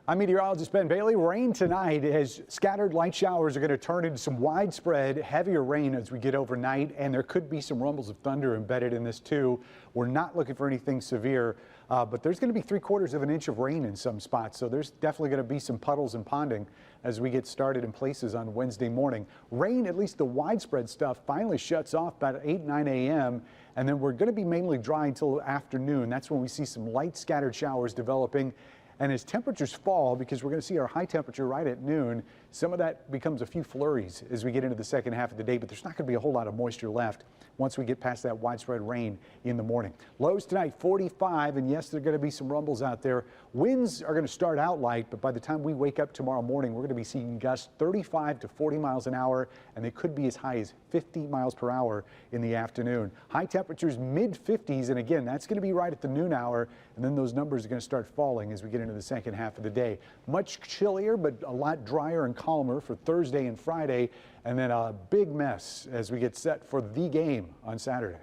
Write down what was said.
I'm meteorologist Ben Bailey. Rain tonight as scattered light showers are going to turn into some widespread heavier rain as we get overnight, and there could be some rumbles of thunder embedded in this too. We're not looking for anything severe, but there's going to be 3/4 of an inch of rain in some spots, so there's definitely going to be some puddles and ponding as we get started in places on Wednesday morning. Rain, at least the widespread stuff, finally shuts off about 8-9 a.m. and then we're going to be mainly dry until afternoon. That's when we see some light scattered showers developing. And as temperatures fall, because we're going to see our high temperature right at noon, some of that becomes a few flurries as we get into the second half of the day, but there's not going to be a whole lot of moisture left once we get past that widespread rain in the morning. Lows tonight, 45, and yes, there are going to be some rumbles out there. Winds are going to start out light, but by the time we wake up tomorrow morning, we're going to be seeing gusts 35 to 40 miles an hour, and they could be as high as 50 miles per hour in the afternoon. High temperatures mid-50s, and again, that's going to be right at the noon hour, and then those numbers are going to start falling as we get into the second half of the day. Much chillier, but a lot drier and calmer for Thursday and Friday, and then a big mess as we get set for the game on Saturday.